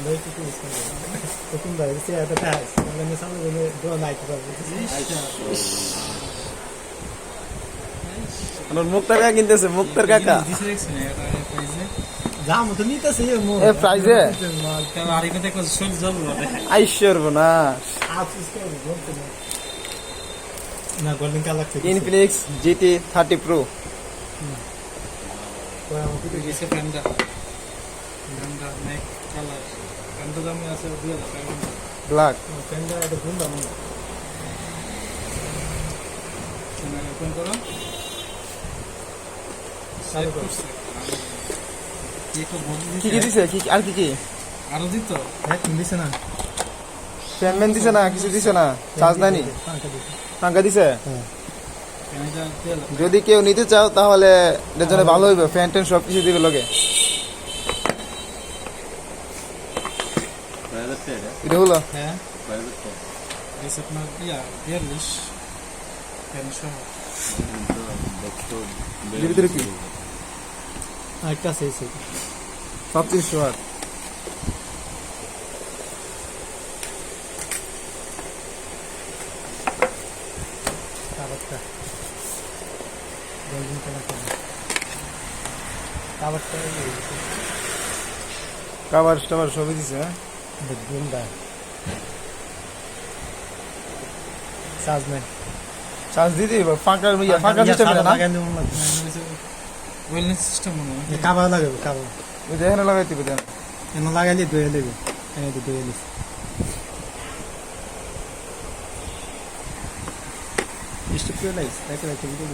너희 듣고 있어. 조금 더 있어야 돼. 다. 그러면 상대는 너 나이트 봐. মুক্তার কাকা কিনতেছে মুক্তার কাকা দাম তো নিতেছে মো এ প্রাইজে আর এখানে একটা শোল যাব আইশ্বর না আফিস করে বলতে না গোল্ডেন কালার থেকে ইনফিনিক্স জিটি 30 প্রো কোয়া আমাকে গেছে ফ্যানটা নেক কালার ফ্যানটা দামে আছে 2000 টাকা ব্ল্যাক ফ্যানটা এটা কোন দাম না কোন করো সাইড করছে কি কি দিছে কি আর কি কি আরো দিত হ্যাঁ দিছে না ফ্যান দিছে না কিছু দিছে না চার্জ নাই নি টাকা দিছে যদি কেউ নিতে চাও তাহলে এর জন্য ভালো হইবে ফ্যান টেন সব কিছু দিবে লগে এটা হলো হ্যাঁ এই আপনার ইয়া ইয়ারলিশ ফ্যান সহ এর ভিতরে কি একটা সেই 37 ওয়াট কাবারটা গোল্ডেন কালার কাবারটা কভার স্টাভার সবই দিছে হ্যাঁ বুন্দা সাজমেন চার্জ দিতে ফাঁকা ফাঁকা সিস্টেম না ওয়েলনেস সিস্টেম মনে হয় কাবা লাগাবে কাবা ওই যে এখানে লাগাইতে হবে এনে লাগাইলে ধুয়ে দেবে এনে ধুয়ে দিস স্টুপ করে লাইস তাকে রাখতে দিতে